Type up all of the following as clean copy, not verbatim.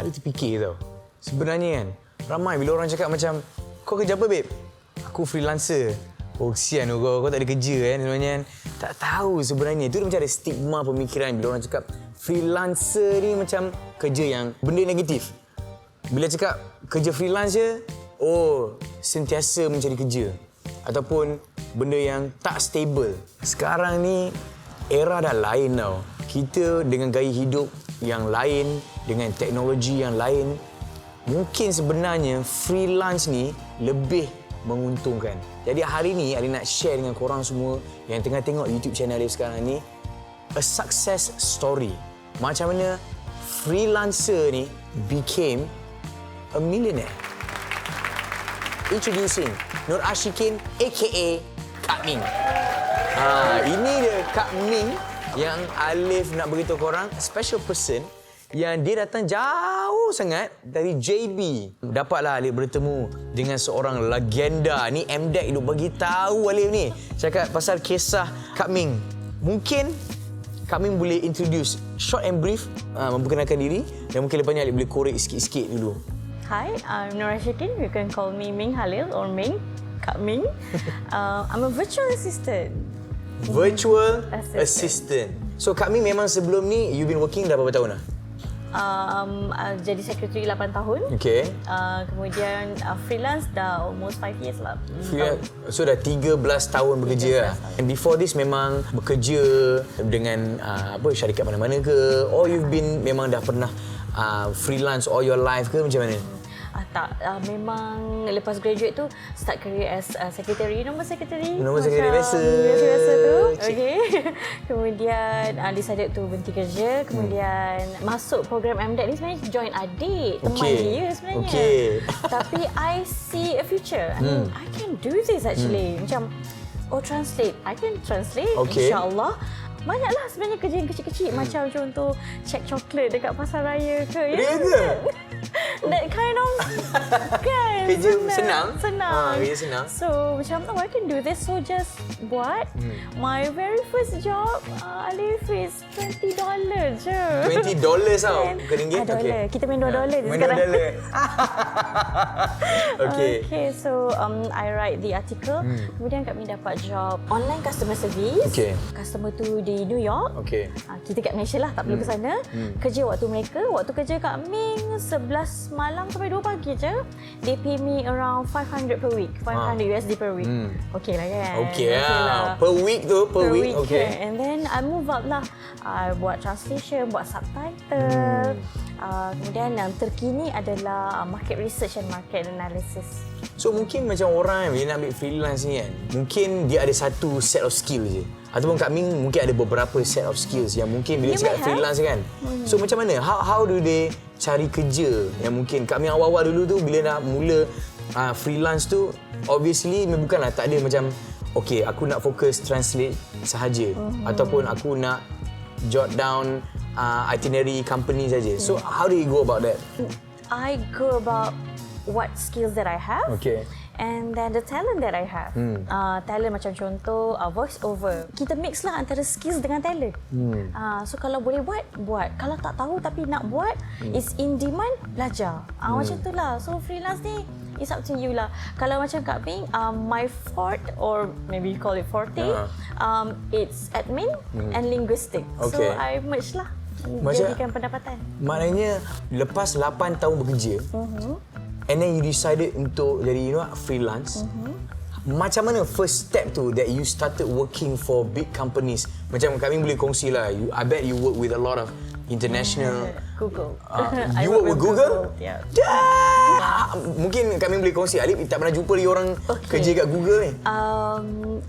Ali terfikir tau. Sebenarnya kan, ramai bila orang cakap macam, kau kerja apa, babe? Aku freelancer. Oh, kesian kau tak ada kerja kan sebenarnya kan. Tak tahu sebenarnya. Itu macam ada stigma pemikiran bila orang cakap freelancer ni macam kerja yang benda negatif. Bila cakap kerja freelance je, oh, sentiasa mencari kerja. Ataupun benda yang tak stable. Sekarang ni, era dah lain tau. Kita dengan gaya hidup yang lain, dengan teknologi yang lain, mungkin sebenarnya freelance ni lebih menguntungkan. Jadi hari ni Ali nak share dengan korang semua yang tengah tengok YouTube channel Ali sekarang ni a success story. Macam mana freelancer ni became a millionaire. Introducing Nur Ashikin aka Kak Ming. Ini dia Kak Ming yang Alif nak beritahu korang, special person yang dia datang jauh sangat dari JB. Dapatlah Alif bertemu dengan seorang legenda. Ni MDEC duk bagi tahu Alif ni. Cakap pasal kisah Kak Ming. Mungkin Kak Ming boleh introduce short and brief, memperkenalkan diri dan mungkin lepas ni Alif boleh korek sikit-sikit dulu. Hi, I'm Nur Ashikin. You can call me Ming Halil or Ming, Kak Ming. I'm a virtual assistant. Virtual assistant. So Kak Ming memang sebelum ni you've been working dah berapa tahun dah? Jadi secretary 8 tahun. Okay. Kemudian freelance dah almost 5 years lah. So dah 13 tahun bekerja lah. And before this memang bekerja dengan syarikat mana-mana ke? Or you've been memang dah pernah freelance all your life ke macam mana? Tak, memang lepas graduate tu start career as secretary, nombor secretary biasa. Biasa tu. Okay. Kemudian decided to berhenti kerja, kemudian masuk program MDEC ni sebenarnya join adik, teman dia sebenarnya. Okay. Tapi I see a future. I mean, I can do this actually. Macam translate. I can translate, insya-Allah. Banyaklah sebenarnya kerja yang kecil-kecil macam contoh cek coklat dekat pasar raya ke. That kind of kan. Kerja senang. Senang. Kerja senang. So macam I can do this. So just buat. My very first job Alif is $20 je. $20 tau. Bukan ringgit. Dollar. Kita main $2 je main sekarang. $2. Okay, so I write the article. Kemudian kami dapat job online customer service. Customer tu di New York. Kita kat Malaysia lah, tak perlu ke sana. Kerja waktu mereka. Waktu kerja kat Ming 11 malam sampai 2 pagi je. They pay me around 500 per week. 500 USD per week. Okay lah kan? Okay lah. Per week tu? Per week. Okay. And then I move up lah. I buat translation, buat subtitle. Kemudian yang terkini adalah market research and market analysis. So mungkin macam orang yang nak ambil freelance ni kan, mungkin dia ada satu set of skill je. Ataupun Kak Ming mungkin ada beberapa set of skills yang mungkin bila cakap freelance kan. So macam mana? How do they cari kerja yang mungkin Kak Ming awal-awal dulu tu bila nak mula freelance tu, obviously bukanlah tak ada macam okay, aku nak fokus translate sahaja ataupun aku nak jot down itinerary company saja. So how do you go about that? I go about what skills that I have. And then the talent that I have. Talent macam contoh voice over. Kita mix lah antara skills dengan talent. So kalau boleh buat. Kalau tak tahu tapi nak buat, is in demand, belajar. Macam tu lah. So freelance ni, it's up to you lah. Kalau macam Kak Ming, my forte or maybe you call it forte, it's admin and linguistic. So I merge lah. Jadikan pendapatan. Maknanya lepas 8 tahun bekerja, and then you decided untuk jadi freelance. Macam mana first step tu that you started working for big companies? Macam kami boleh kongsi lah. I bet you work with a lot of international. Google. You work with Google? Yeah. Mungkin kami boleh kongsi. Alif tak pernah jumpa lagi orang kerja kat Google ni.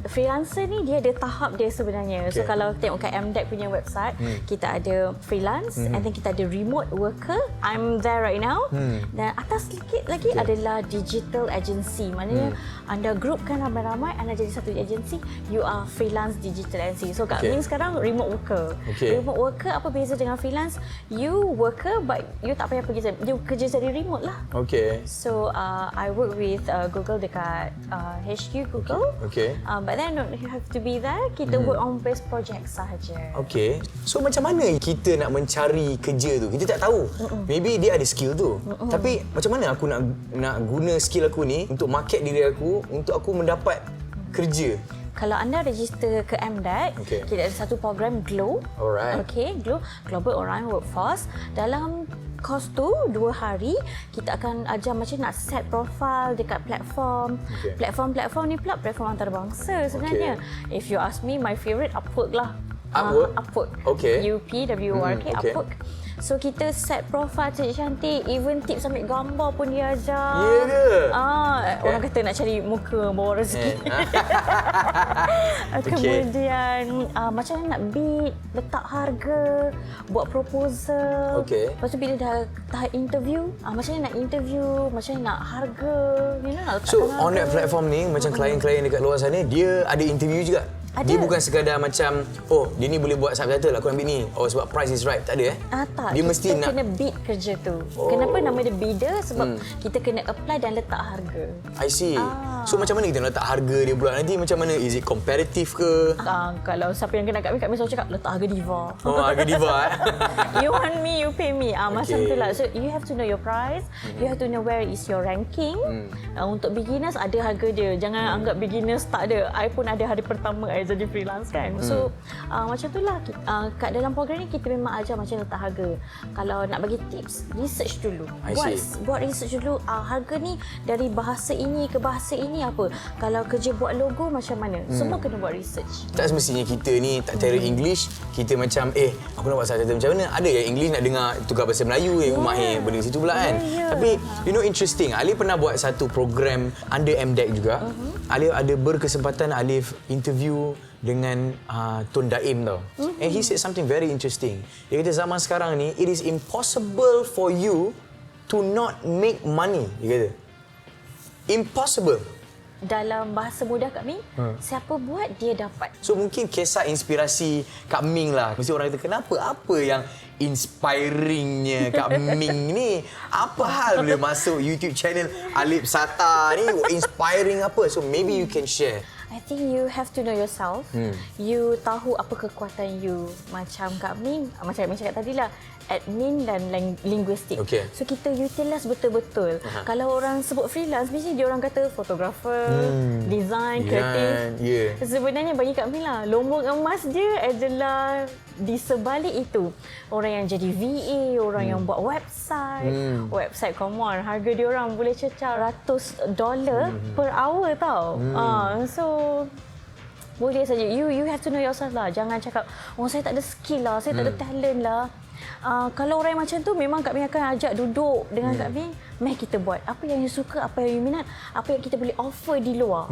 Freelancer ni dia ada tahap dia sebenarnya. So kalau tengok kat MDEC punya website, kita ada freelance and then kita ada remote worker. I'm there right now. Dan atas sedikit lagi adalah digital agency. Maknanya anda groupkan ramai-ramai, anda jadi satu agency, you are freelance digital agency. So Kak Ming sekarang remote worker. Remote worker apa beza dengan freelance? freelance, you worker but you tak payah pergi, you kerja dari remote lah. Okay. So I work with Google dekat HQ Google. Okay. But then you have to be there. Kita work on base project sahaja. Okay. So macam mana kita nak mencari kerja tu? Kita tak tahu. Maybe dia ada skill tu. Tapi macam mana aku nak guna skill aku ni untuk market diri aku, untuk aku mendapat kerja? Kalau anda register ke MDEC, kita ada satu program GLOW. Alright. Okay, GLOW, Global Orang Workforce. Dalam kos tu 2 hari, kita akan ajar macam nak set profile dekat platform. Platform ni pula platform antarabangsa sebenarnya. If you ask me, my favourite Upwork lah. Upwork. Okay. UPWORK, Upwork. So kita set profile cantik-cantik, even tips ambil gambar pun dia ajar. Ya ke? Orang kata nak cari muka bawa rezeki. Kemudian macam mana nak bid, letak harga, buat proposal. Lepas tu bila dah tahap interview, macam mana nak interview, macam mana nak harga, nak letakkan So on that platform ni, macam klien-klien dekat luar sana, dia ada interview juga? Ada. Dia bukan sekadar macam, oh dia ni boleh buat subtitle, aku ambil ni. Oh sebab price is right. Tak ada tak. Dia mesti kita kena bid kerja tu. Kenapa nama dia bidder? Sebab kita kena apply dan letak harga. I see. So macam mana kita nak letak harga dia pula? Nanti macam mana? Is it competitive ke? Kalau siapa yang kena kat kami selalu cakap letak harga diva. Oh, harga diva You want me, you pay me. Macam tu lah. So you have to know your price. You have to know where is your ranking. Untuk beginners ada harga dia. Jangan anggap beginners tak ada. I pun ada hari pertama I jadi freelance kan. So macam tu lah. Kat dalam program ni kita memang ajar macam letak harga. Kalau nak bagi tips, research dulu. Buat research dulu. Harga ni dari bahasa ini ke bahasa ini apa. Kalau kerja buat logo macam mana. Semua kena buat research. Tak semestinya kita ni tak cara English, kita macam aku nak buat subtitle macam mana. Ada yang English nak dengar tukar bahasa Melayu, yang mahir benda situ pula kan. Tapi interesting. Alif pernah buat satu program under MDEC juga. Alif ada berkesempatan Alif interview dengan Tun Daim tau. And he said something very interesting. Dia kata zaman sekarang ni, it is impossible for you to not make money. Dia kata. Impossible. Dalam bahasa mudah Kak Ming, siapa buat dia dapat. So mungkin kisah inspirasi Kak Ming lah. Mesti orang kata kenapa? Apa yang inspiringnya Kak Ming ni? Apa hal boleh masuk YouTube channel Alif Sata ni? Inspiring apa? So maybe you can share. I think you have to know yourself. You tahu apa kekuatan you. Macam Kak Ming, macam Kak Ming cakap tadi lah, admin dan linguistik. So kita utilize betul-betul. Kalau orang sebut freelance, mesti dia orang kata fotografer, design, kreatif. Sebenarnya bagi Kak Ming lah, lombok emas dia adalah di sebalik itu. Orang yang jadi VA, orang yang buat website. Website, come on, harga dia orang boleh cecah $100 per hour tau. So boleh saja. You have to know yourself lah. Jangan cakap, saya tak ada skill lah, saya tak ada talent lah. Kalau orang macam tu, memang Kak Ming akan ajak duduk dengan Kak Ming. Mari kita buat. Apa yang you suka, apa yang you minat, apa yang kita boleh offer di luar.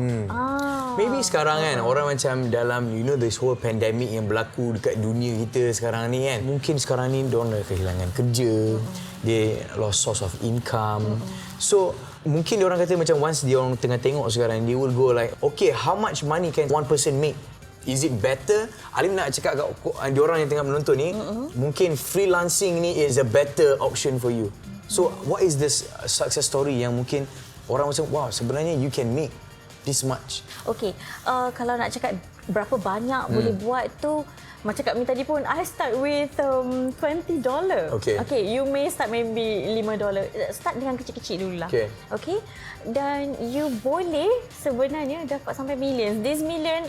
Maybe sekarang kan, orang macam dalam, this whole pandemic yang berlaku dekat dunia kita sekarang ni kan. Mungkin sekarang ni, diorang dah kehilangan kerja. They lost source of income. So, mungkin diorang kata macam once diorang tengah tengok sekarang, they will go like, okay, how much money can one person make? Is it better? Alif nak cakap kat diorang yang tengah menonton ni, mungkin freelancing ni is a better option for you. So, what is this success story yang mungkin orang macam, wow, sebenarnya you can make this much? Okay, kalau nak cakap berapa banyak boleh buat tu, macam Kak Ming tadi pun, I start with $20. Okay, you may start maybe $5. Start dengan kecil-kecil dulu lah. Okay. Dan you boleh sebenarnya dapat sampai millions. This million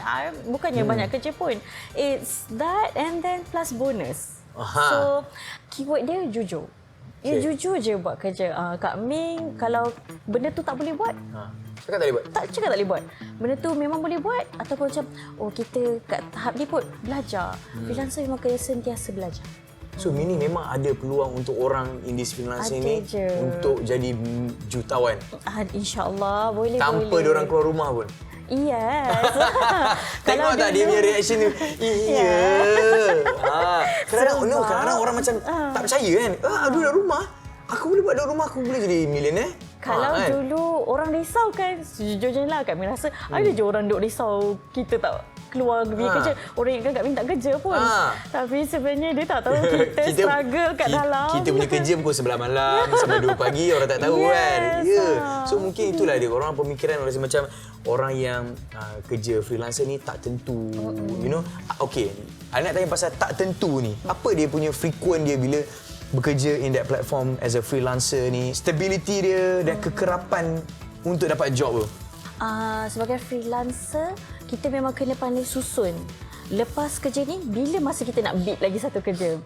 bukannya banyak kerja pun. It's that and then plus bonus. So, keyword dia jujur. You jujur je buat kerja. Kak Ming, kalau benda tu tak boleh buat, cakap tak boleh buat? Cakap tak boleh buat. Benda tu memang boleh buat. Ataupun macam, kita kat tahap ni pun belajar. Freelancer memang kena sentiasa belajar. So, Mini memang ada peluang untuk orang in this freelancing ni untuk jadi jutawan? InsyaAllah, boleh. Tanpa diorang keluar rumah pun? Yes. Tengok tak dia punya reaction tu? Iya. Kadang-kadang orang macam tak percaya kan? Aduh, kat rumah. Aku boleh buat kat rumah, aku boleh jadi millionaire. Kalau dulu orang risau kan, sejujurnya lah Kak Ming rasa ada je orang duk risau kita tak keluar pergi kerja. Orang ingatkan Kak Min tak kerja pun. Tapi sebenarnya dia tak tahu kita struggle kat dalam. Kita punya kerja pukul 11 malam sampai 2 pagi, orang tak tahu kan. Ya. So mungkin itulah dia. Orang pemikiran rasa macam orang yang kerja freelancer ni tak tentu. You know, okay. I nak tanya pasal tak tentu ni. Apa dia punya frequent dia bila bekerja in that platform as a freelancer ni? Stability dia dan kekerapan untuk dapat job tu. Sebagai freelancer, kita memang kena pandai susun. Lepas kerja ni, bila masa kita nak beat lagi satu kerja.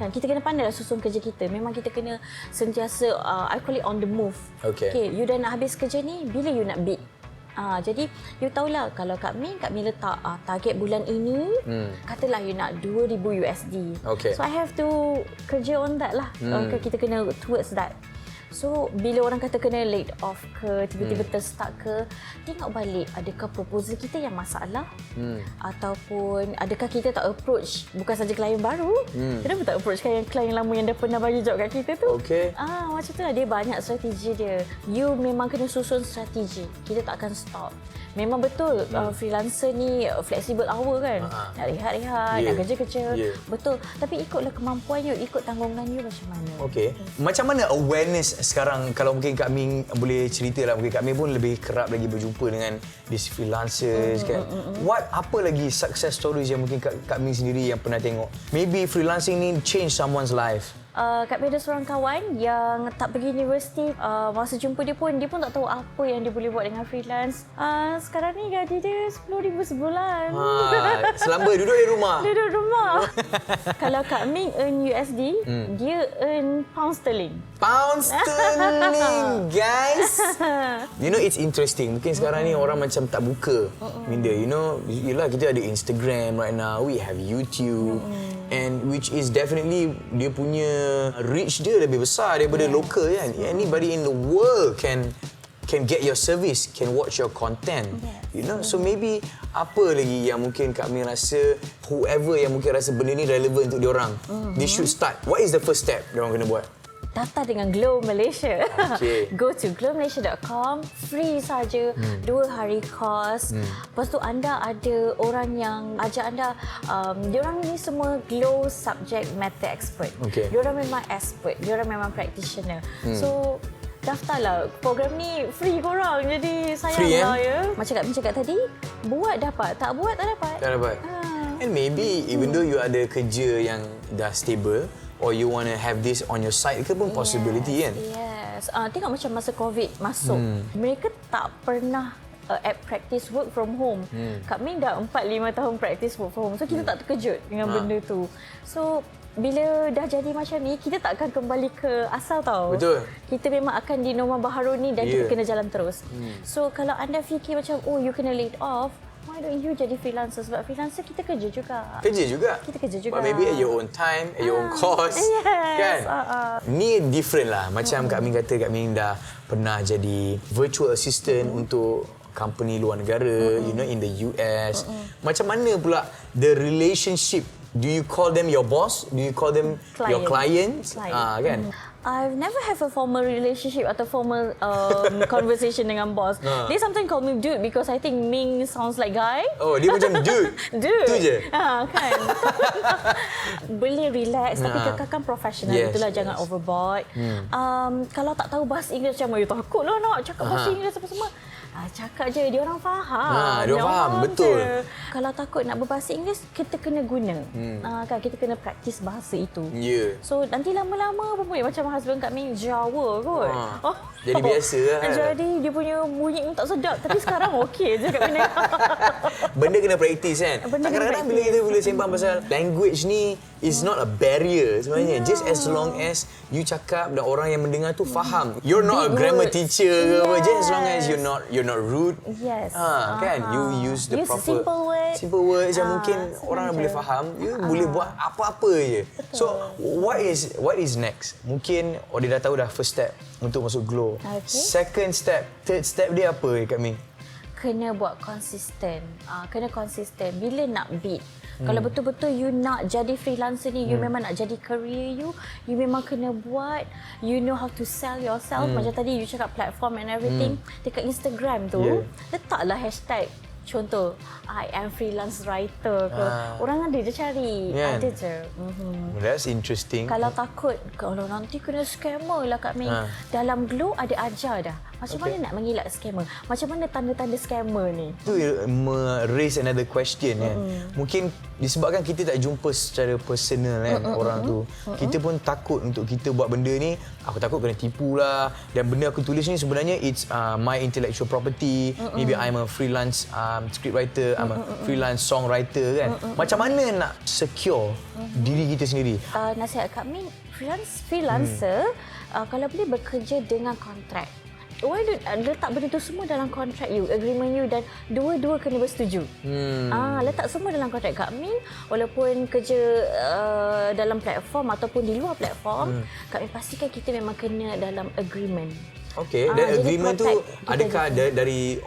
Kan, kita kena pandai susun kerja kita. Memang kita kena sentiasa, I call it on the move. Okay, you dah nak habis kerja ni, bila you nak beat? Jadi, you tahulah kalau Kak Min letak target bulan ini, katalah you nak 2,000 USD. So, I have to kerja on that lah. Kita kena towards that. So, bila orang kata kena laid off ke, tiba-tiba terstuck ke, tengok balik adakah proposal kita yang masalah ataupun adakah kita tak approach bukan saja klien baru, kenapa tak approach klien lama yang dah pernah bagi job kat kita tu. Macam tu lah, dia banyak strategi dia. You memang kena susun strategi, kita tak akan stop. Memang betul freelancer ni flexible hour kan. Nak rehat-rehat, nak kerja-kerja. Betul. Tapi ikutlah kemampuan you, ikut tanggungan you macam mana. Macam mana awareness sekarang, kalau mungkin Kak Min boleh cerita lah, mungkin Kak Min pun lebih kerap lagi berjumpa dengan these freelancers kan. Apa lagi success stories yang mungkin Kak Min sendiri yang pernah tengok? Maybe freelancing ni change someone's life. Kak Min ada seorang kawan yang tak pergi universiti. Masa jumpa dia pun tak tahu apa yang dia boleh buat dengan freelance. Sekarang ni gaji dia 10,000 sebulan. Selamba duduk di rumah. Duduk rumah. Kalau Kak Min earn USD, dia earn pound sterling. Pound sterling, guys. You know, it's interesting. Mungkin sekarang ni orang macam tak buka minda. You know, yelah kita ada Instagram right now. We have YouTube. And which is definitely dia punya reach dia lebih besar daripada local kan. Anybody in the world can get your service, can watch your content. You know, so maybe apa lagi yang mungkin Kak Min rasa, whoever yang mungkin rasa benda ni relevant untuk diorang, they should start. What is the first step diorang kena buat? Daftar dengan Glow Malaysia. Go to glowmalaysia.com, free saja, 2 hari kos. Lepas tu anda ada orang yang ajar anda, diorang ni semua Glow subject matter expert. Diorang memang expert, diorang memang practitioner. So, daftarlah. Program ni free korang, jadi sayanglah ya. Macam Kak Min cakap tadi, buat dapat, tak buat tak dapat. Tak dapat. And maybe even though you ada kerja yang dah stable, or you want to have this on your side ke pun possibility kan? Tengok macam masa COVID masuk, mereka tak pernah at practice work from home. Kak Min dah 4-5 tahun practice work from home. So kita tak terkejut dengan benda tu. So bila dah jadi macam ni, kita tak akan kembali ke asal tau. Betul. Kita memang akan di norma baharu ni dan kita kena jalan terus. So kalau anda fikir macam, oh you kena laid off, why don't you jadi freelancer? Sebab freelancer kita kerja juga. Kita kerja juga. But maybe at your own time, at your own cost. Kan? Ni different lah. Macam Kak Min kata, Kak Min dah pernah jadi virtual assistant untuk company luar negara, you know, in the US. Macam mana pula the relationship? Do you call them your boss? Do you call them your clients? Kan? I've never have a formal relationship atau formal conversation dengan boss. They sometimes call me dude because I think Ming sounds like guy. Oh, dia macam dude. Dude. Tu je. Kan. Boleh relax tapi kakak professional. Itulah jangan overboard. Kalau tak tahu bahasa Inggeris macam you takutlah nak cakap bahasa Inggeris apa semua. Cakap je, dia orang faham. Dia orang faham, betul. Kalau takut nak berbahasa Inggeris, kita kena guna. Kan, kita kena praktis bahasa itu. So, nanti lama-lama pun macam husband Kak Min Jawa kot. Jadi biasa lah. Jadi, dia punya bunyi tak sedap. Tapi sekarang okey je Kak Min. Benda kena praktis kan? Kadang-kadang bila kita boleh sembang pasal language ni, is not a barrier sebenarnya. Just as long as you cakap dan orang yang mendengar tu faham. You're not a grammar teacher ke apa. Just as long as you're not rude. Kan? You use the proper simple words yang mungkin orang boleh faham. You boleh buat apa-apa je. So what is next? Mungkin dia dah tahu dah first step untuk masuk Glow. Second step, third step dia apa Kak Min? Kena buat konsisten. Kena konsisten. Bila nak beat. Kalau betul-betul you nak jadi freelancer ni, you memang nak jadi career you memang kena buat. You know how to sell yourself. Macam tadi you cakap platform and everything. Dekat Instagram tu, letaklah hashtag contoh, I am freelance writer ke. Orang ada je cari. Yeah. Ada je. That's interesting. Kalau takut, kalau nanti kena scammer lah Kak Min. Dalam Glow ada ajar dah. Macam mana nak mengelak scammer? Macam mana tanda-tanda scammer ni? Itu raise another question kan. Mungkin disebabkan kita tak jumpa secara personal kan orang tu. Kita pun takut untuk kita buat benda ni. Aku takut kena tipu lah. Dan benda aku tulis ni sebenarnya it's my intellectual property. Maybe I'm a freelance scriptwriter, I'm a freelance songwriter kan. Macam mana nak secure diri kita sendiri? Nasihat Kak Min, freelancer kalau boleh bekerja dengan kontrak. Letak benda tu semua dalam kontrak you, agreement you dan dua-dua kena bersetuju. Letak semua dalam kontrak. Kak Min walaupun kerja dalam platform ataupun di luar platform, Kak Min pastikan kita memang kena dalam agreement. Okey, dan agreement tu adakah dari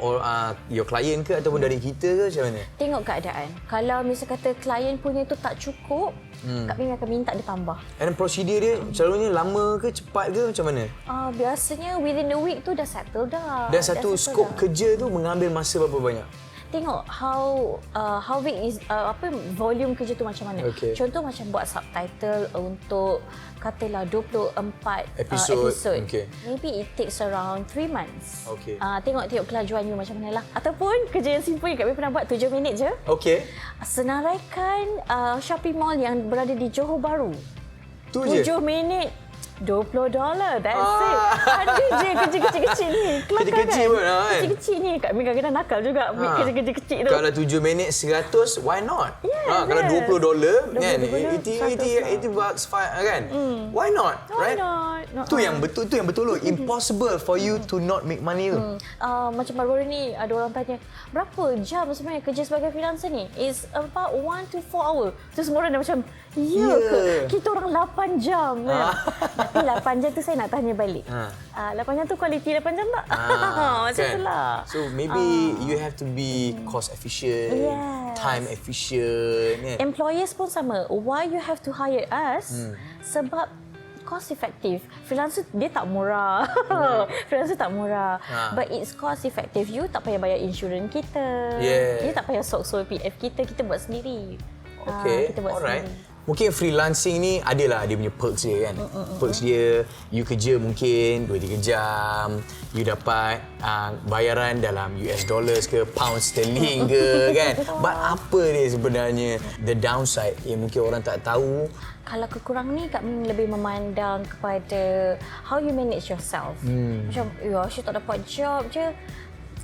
your client ke ataupun dari kita ke macam mana? Tengok keadaan. Kalau misal kata klien punya tu tak cukup, Kak Min akan minta dia tambah. And prosedur dia selalunya lama ke cepat ke macam mana? Biasanya within a week tu dah settle dah. Dan satu skop kerja tu mengambil masa berapa banyak? Tengok how big is volume kerja tu macam mana. Okay. Contoh macam buat subtitle untuk katalah 24 episod. Okay. Maybe it takes around 3 months. Okay. Tengok kelajuan you macam mana lah. Ataupun kerja yang simple Kak Min pernah buat 7 minit je. Okay. Senaraikan shopping mall yang berada di Johor Bahru. Tu je? 7 minit. $20. That's it. Ada je kerja kecil-kecil ni. Kerja-kecil pun kan? Kecil-kecil ni. Kak Min kadang-kadang nakal juga ambil kerja-kerja kecil tu. Kalau 7 minit 100, why not? Kalau $20 kan? $80 kan? Why not? Why Right? not? Tu yang betul loh. Impossible for you to not make money tu. Macam baru-baru ni ada orang tanya, berapa jam sebenarnya kerja sebagai freelancer ni? It's about 1 to 4 hour. Tu semua orang dah macam, ya ke? Kita orang 8 jam kan? Tapi 8 jam tu saya nak tanya balik. 8 jam tu kualiti 8 jam tak? Macam kan? tu lah. So maybe you have to be cost efficient, time efficient. Employers pun sama. Why you have to hire us? Sebab cost effective. Freelancer dia tak murah. Freelancer tak murah. But it's cost effective. You tak payah bayar insurans kita. You tak payah sok-sok PF kita. Kita buat sendiri. Okay, kita buat alright. sendiri. Mungkin freelancing ni adalah dia punya perks dia kan. Perks dia, you kerja mungkin 2-3 jam, you dapat bayaran dalam US dollars ke pound sterling ke kan. But apa dia sebenarnya the downside yang mungkin orang tak tahu? Kalau kekurangan ni Kak Min lebih memandang kepada how you manage yourself. Macam, asyik tak dapat job je,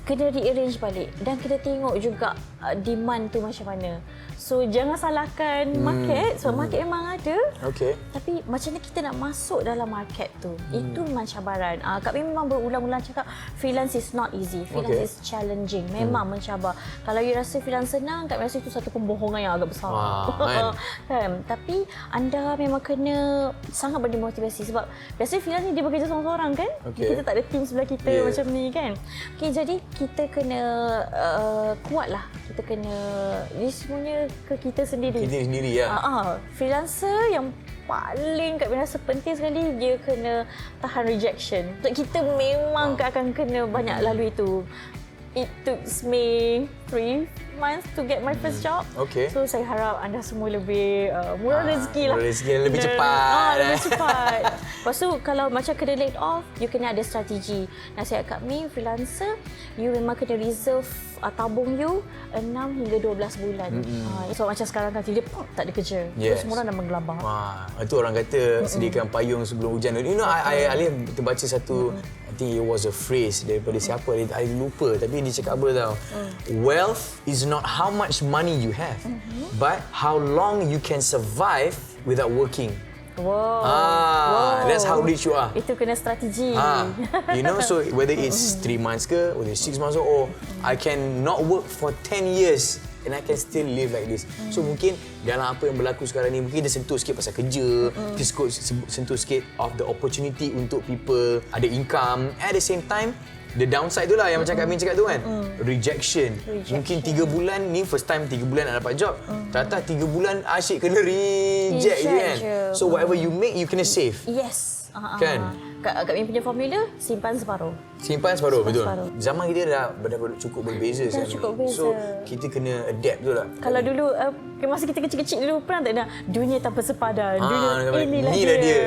kena rearrange balik dan kena tengok juga demand tu macam mana. So jangan salahkan market, sebab market memang ada. Okay. Tapi macam mana kita nak masuk dalam market tu? Itu memang cabaran. Kak Min memang berulang-ulang cakap freelance is not easy. Freelance is challenging. Memang mencabar. Kalau you rasa freelance senang, Kak Min rasa itu satu pembohongan yang agak besar. Kan? Tapi anda memang kena sangat bermotivasi sebab biasanya freelance ni dia bekerja seorang-seorang kan? Kita tak ada team sebelah kita macam ni kan? Okay, jadi kita kena kuatlah. Kita kena ni semuanya ke kita sendiri. Kita sendiri ya. Freelancer yang paling Kak Min rasa penting sekali dia kena tahan rejection. Untuk kita memang akan kena banyak lalui itu. It took me 3 months to get my first job. Okay. So saya harap anda semua lebih murah rezeki lah. Murah rezeki lebih cepat. Lebih cepat. Lepas tu kalau macam kena laid off, you kena ada strategi. Nasihat Kak Min, freelancer, you memang kena reserve tabung you 6 hingga 12 bulan. So macam sekarang kan dia tak ada kerja. So semua orang dah menggelabah. Itu orang kata sediakan payung sebelum hujan. You know, I terbaca satu, I think it was a phrase daripada siapa, I lupa, tapi dia cakap apa tau. Wealth is not how much money you have, but how long you can survive without working. Wow. That's how rich you are. Itu kena strategi. You know, so whether it's 3 months ke, whether it's 6 months or I can not work for 10 years and I can still live like this. So mungkin dalam apa yang berlaku sekarang ni, mungkin dia sentuh sikit pasal kerja, dia sentuh sikit of the opportunity untuk people ada income. At the same time, the downside tu lah yang macam Kak Min cakap tu kan. Rejection. Mungkin 3 bulan ni first time 3 bulan nak dapat job. Ternyata 3 bulan asyik kena reject je kan. So whatever you make, you kena save. Yes. Kan? Kak Min punya formula, simpan separuh. Simpan separuh, betul. separuh. Zaman kita dah cukup berbeza sekarang cukup ni. beza. So, kita kena adapt betul tak? Kalau dulu, masa kita kecil-kecil dulu, pernah tak nak dunia tanpa sepadan? Inilah dia.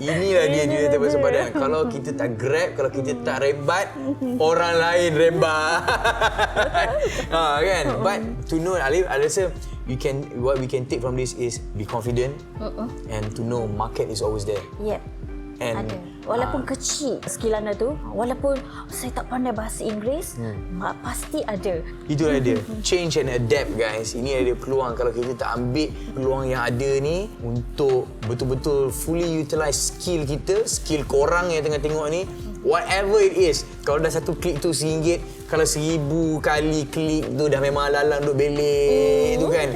Inilah dia tanpa sepadan. Kalau kita tak grab, kalau kita tak rembat, orang lain rembat. Kan? But to know, I rasa what we can take from this is be confident and to know market is always there. Yep. Ada. Walaupun kecil skill anda tu, walaupun saya tak pandai bahasa Inggeris, pasti ada. Itulah dia. Change and adapt, guys. Ini ada peluang kalau kita tak ambil peluang yang ada ni untuk betul-betul fully utilize skill kita, skill korang yang tengah tengok ni. Whatever it is, kalau dah satu klik tu RM1, kalau 1000 kali klik tu dah memang lalang duk belik tu kan.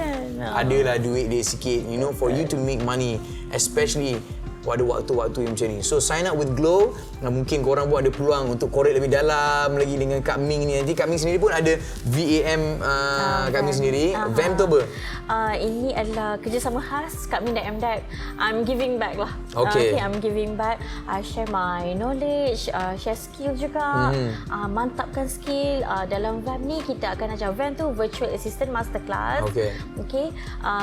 Adalah duit dia sikit, you know, for you to make money, especially pada waktu-waktu yang macam ni. So sign up with Glow. Mungkin korang pun ada peluang untuk korek lebih dalam lagi dengan Kak Ming ni. Nanti Kak Ming sendiri pun ada VAM Kak Ming sendiri. VAM tu apa? Ini adalah kerjasama khas Kak Min dan MDAC. I'm giving back lah. Okay. I'm giving back. I share my knowledge, share skill juga. Mantapkan skill. Dalam VAM ni kita akan ajar VAM tu Virtual Assistant Masterclass. Okay.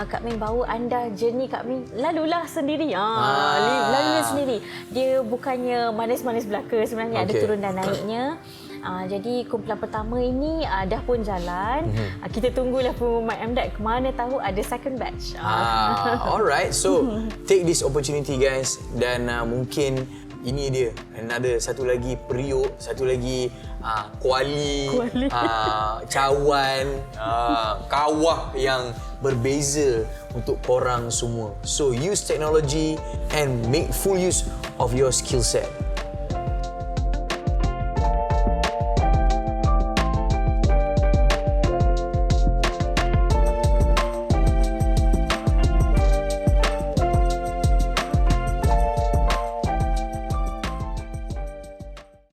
Kak Min bawa anda journey Kak Min. Lalulah sendiri. Lalulah sendiri. Dia bukannya manis-manis belaka sebenarnya. Ada turun dan naiknya. Jadi kumpulan pertama ini dah pun jalan. Kita tunggulah pengumuman MDAC. Mana tahu ada second batch. Alright, so take this opportunity guys. Dan mungkin ini dia satu lagi periuk, satu lagi kuali. Cawan, kawah yang berbeza untuk korang semua. So use technology and make full use of your skill set.